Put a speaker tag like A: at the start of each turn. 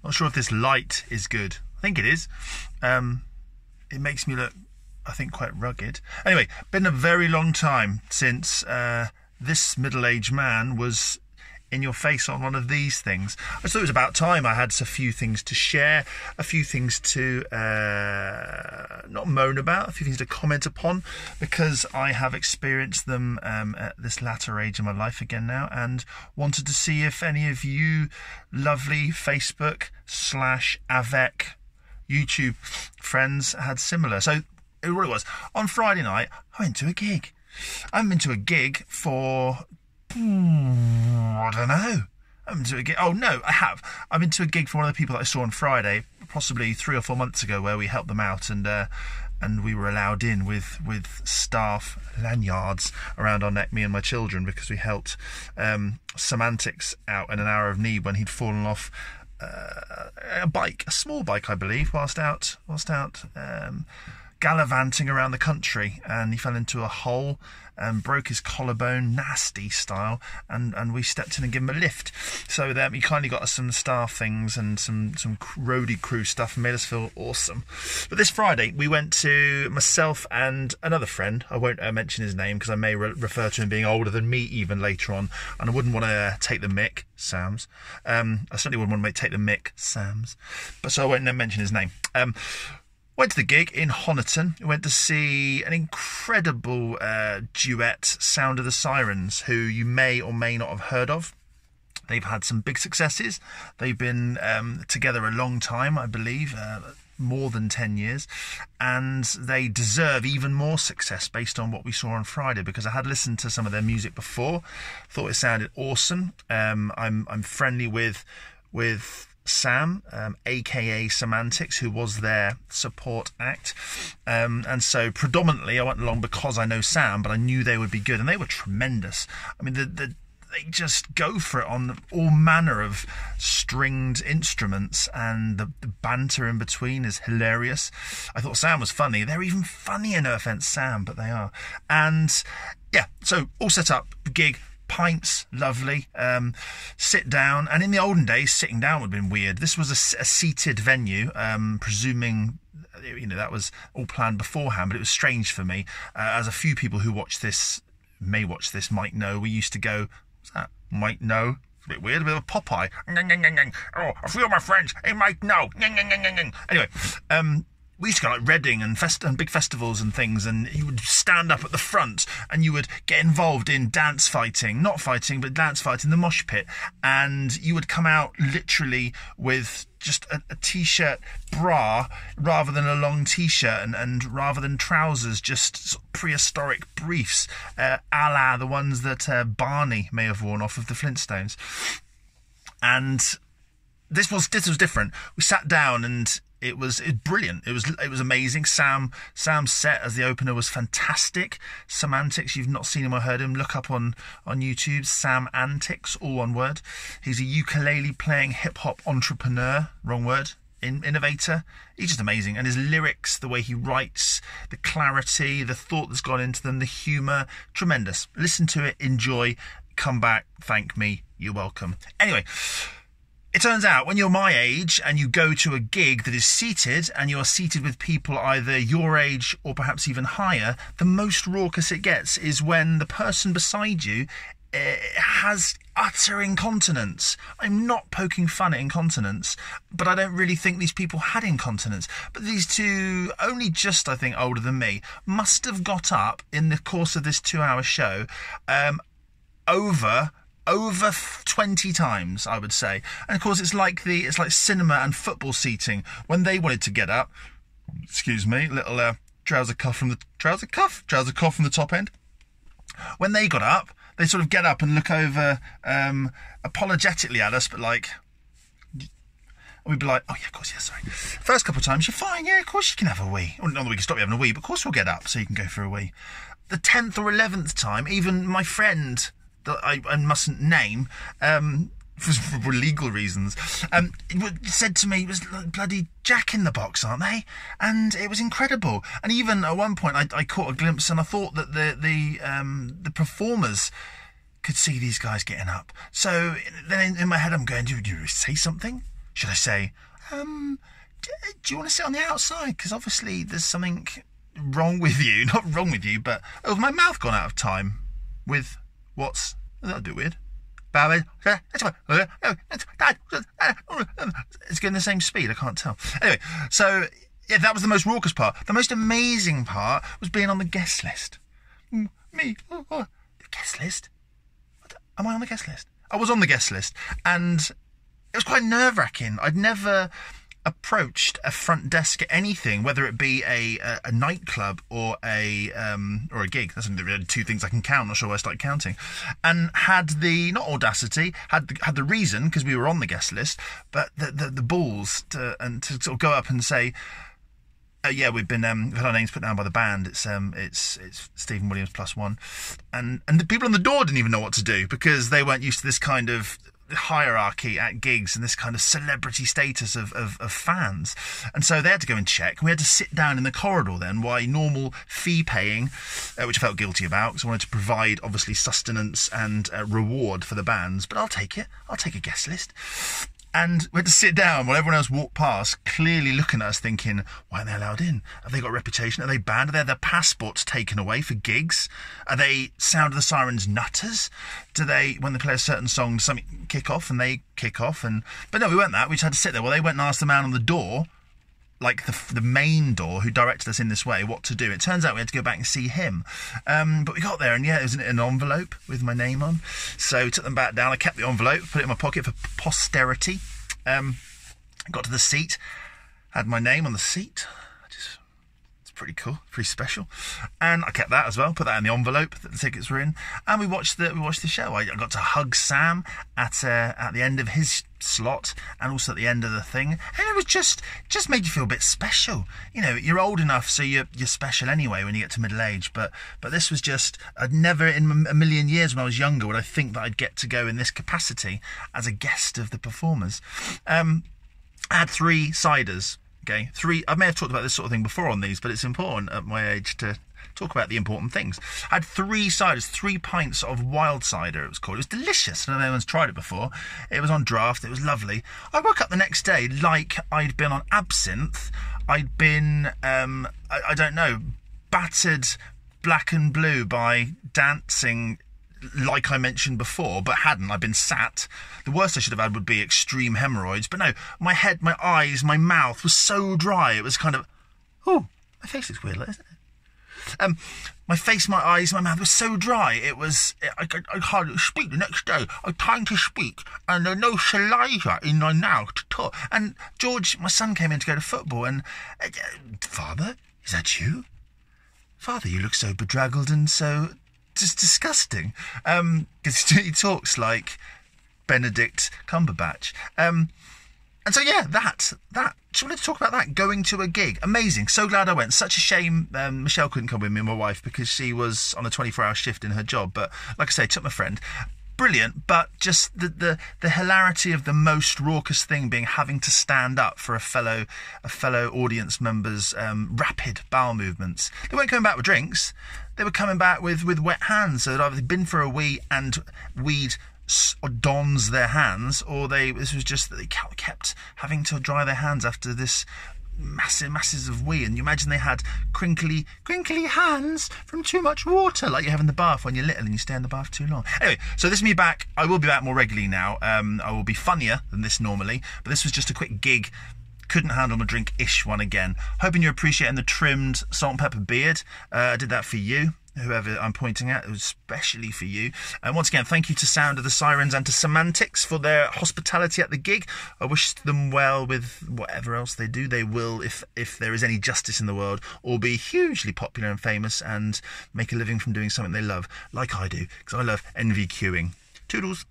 A: Not sure if this light is good. I think it is. It makes me look, I think, quite rugged. Anyway, been a very long time since this middle-aged man was in your face on one of these things. I thought it was about time I had a few things to share, a few things to not moan about, a few things to comment upon, because I have experienced them at this latter age of my life again now, and wanted to see if any of you lovely Facebook/Avec YouTube friends had similar. So it really was. On Friday night, I went to a gig. I haven't been to a gig for... I don't know. I haven't been to a gig. Oh, no, I have. I've been to a gig for one of the people that I saw on Friday, possibly 3 or 4 months ago, where we helped them out and we were allowed in with staff lanyards around our neck, me and my children, because we helped Semantics out in an hour of need when he'd fallen off a bike, a small bike, I believe, whilst out gallivanting around the country, and he fell into a hole and broke his collarbone, nasty style, and we stepped in and gave him a lift. So he kindly got us some staff things and some roadie crew stuff and made us feel awesome. But this Friday we went to, myself and another friend, I won't mention his name because I may refer to him being older than me even later on, and I wouldn't want to take the mick, Sam's. I certainly wouldn't want to take the mick, Sam's. But so I won't mention his name. Went to the gig in Honiton. We went to see an incredible duet, Sound of the Sirens, who you may or may not have heard of. They've had some big successes. They've been together a long time, I believe, more than 10 years. And they deserve even more success based on what we saw on Friday, because I had listened to some of their music before. Thought it sounded awesome. I'm friendly with Sam, aka Semantics, who was their support act, and so predominantly I went along because I know Sam, but I knew they would be good, and they were tremendous. I mean, they just go for it on all manner of stringed instruments, and the banter in between is hilarious. I thought Sam was funny. They're even funnier, no offence, Sam, but they are. And yeah, so all set up, gig, pints, lovely, sit down, and in the olden days sitting down would have been weird. This was a seated venue, presuming, you know, that was all planned beforehand, but it was strange for me, as a few people who may watch this might know. We used to go, what's that? Might know. It's a bit weird, a bit of a Popeye. Oh, a few of my friends, they might know. Anyway, we used to go like Reading and big festivals and things, and you would stand up at the front and you would get involved in dance fighting, not fighting, but dance fighting, the mosh pit, and you would come out literally with just a t-shirt bra rather than a long t-shirt, and rather than trousers, just sort of prehistoric briefs, a la the ones that Barney may have worn off of the Flintstones. And this was different. We sat down and it was brilliant. It was amazing. Sam's set as the opener was fantastic. Semantics, you've not seen him or heard him, look up on YouTube. Sam Antics, all one word. He's a ukulele playing hip hop entrepreneur, wrong word, innovator. He's just amazing, and his lyrics, the way he writes, the clarity, the thought that's gone into them, the humour, tremendous. Listen to it, enjoy, come back, thank me, you're welcome. Anyway, it turns out when you're my age and you go to a gig that is seated, and you're seated with people either your age or perhaps even higher, the most raucous it gets is when the person beside you has utter incontinence. I'm not poking fun at incontinence, but I don't really think these people had incontinence. But these two, only just, I think, older than me, must have got up in the course of this 2-hour show over 20 times, I would say. And of course it's like cinema and football seating. When they wanted to get up, excuse me, little trouser cuff from the top end. When they got up, they sort of get up and look over apologetically at us, but like, we'd be like, oh yeah, of course, yeah, sorry. First couple of times, you're fine, yeah, of course you can have a wee. Well, not that we can stop you having a wee, but of course we'll get up so you can go for a wee. The 10th or 11th time, even my friend that I mustn't name, for legal reasons, said to me, it was bloody Jack in the Box, aren't they? And it was incredible. And even at one point I caught a glimpse, and I thought that the performers could see these guys getting up. So then in my head I'm going, do you say something? should I say, do you want to sit on the outside? Because obviously there's something wrong with you. Not wrong with you, but my mouth gone out of time with what's... That's a bit weird. It's going the same speed, I can't tell. Anyway, so, yeah, that was the most raucous part. The most amazing part was being on the guest list. Me? The guest list? Am I on the guest list? I was on the guest list, and it was quite nerve-wracking. I'd never approached a front desk at anything, whether it be a nightclub or a gig. That's the two things I can count. Not sure why I started counting. And had the, not audacity, had the reason, because we were on the guest list, but the balls to sort of go up and say, yeah, we've had our names put down by the band. It's Stephen Williams +1, and the people on the door didn't even know what to do, because they weren't used to this kind of hierarchy at gigs and this kind of celebrity status of fans. And so they had to go and check. We had to sit down in the corridor then, while normal fee paying, which I felt guilty about, because I wanted to provide, obviously, sustenance and reward for the bands. But I'll take it. I'll take a guest list. And we had to sit down while everyone else walked past, clearly looking at us thinking, why aren't they allowed in? Have they got a reputation? Are they banned? Are they had their passports taken away for gigs? Are they Sound of the Sirens nutters? Do they, when they play a certain song, something kick off and they kick off? But no, we weren't that. We just had to sit there. Well, they went and asked the man on the door, like the main door, who directed us in this way, what to do. It turns out we had to go back and see him. But we got there, and yeah, it was in an envelope with my name on. So took them back down. I kept the envelope, put it in my pocket for posterity. Got to the seat, had my name on the seat. It's pretty cool, pretty special. And I kept that as well, put that in the envelope that the tickets were in. And we watched the show. I got to hug Sam at the end of his slot, and also at the end of the thing, and it was just made you feel a bit special. You know, you're old enough, so you're special anyway when you get to middle age. But this was just, I'd never in a million years when I was younger would I think that I'd get to go in this capacity as a guest of the performers. I had 3 ciders. Okay, 3. I may have talked about this sort of thing before on these, but it's important at my age to talk about the important things. I had 3 ciders, 3 pints of wild cider, it was called. It was delicious. I don't know if anyone's tried it before. It was on draft. It was lovely. I woke up the next day like I'd been on absinthe. I'd been, I don't know, battered black and blue by dancing like I mentioned before, but hadn't. I'd been sat. The worst I should have had would be extreme hemorrhoids. But no, my head, my eyes, my mouth was so dry. It was kind of, oh, my face looks weird, isn't it? My face, my eyes, my mouth was so dry. It was, I hardly speak the next day. I had time to speak, and there was no saliva in my mouth to talk. And George, my son, came in to go to football, and, Father, is that you? Father, you look so bedraggled and so just disgusting. Because he talks like Benedict Cumberbatch. And so, yeah, that. Just wanted to talk about that, going to a gig. Amazing. So glad I went. Such a shame Michelle couldn't come with me, my wife, because she was on a 24-hour shift in her job. But, like I say, took my friend. Brilliant, but just the hilarity of the most raucous thing being having to stand up for a fellow audience member's rapid bowel movements. They weren't coming back with drinks. They were coming back with wet hands. So they'd either been for a wee and we'd dons their hands, or this was just that they kept having to dry their hands after this masses of wee. And you imagine they had crinkly hands from too much water, like you have in the bath when you're little and you stay in the bath too long. Anyway, so this is me back. I will be back more regularly now. I will be funnier than this normally, but this was just a quick gig. Couldn't handle my drink-ish one again. Hoping you're appreciating the trimmed salt and pepper beard. I did that for you, whoever I'm pointing at. It was especially for you. And once again, thank you to Sound of the Sirens and to Semantics for their hospitality at the gig. I wish them well with whatever else they do. They will, if there is any justice in the world, all be hugely popular and famous and make a living from doing something they love, like I do, because I love NVQing. Toodles.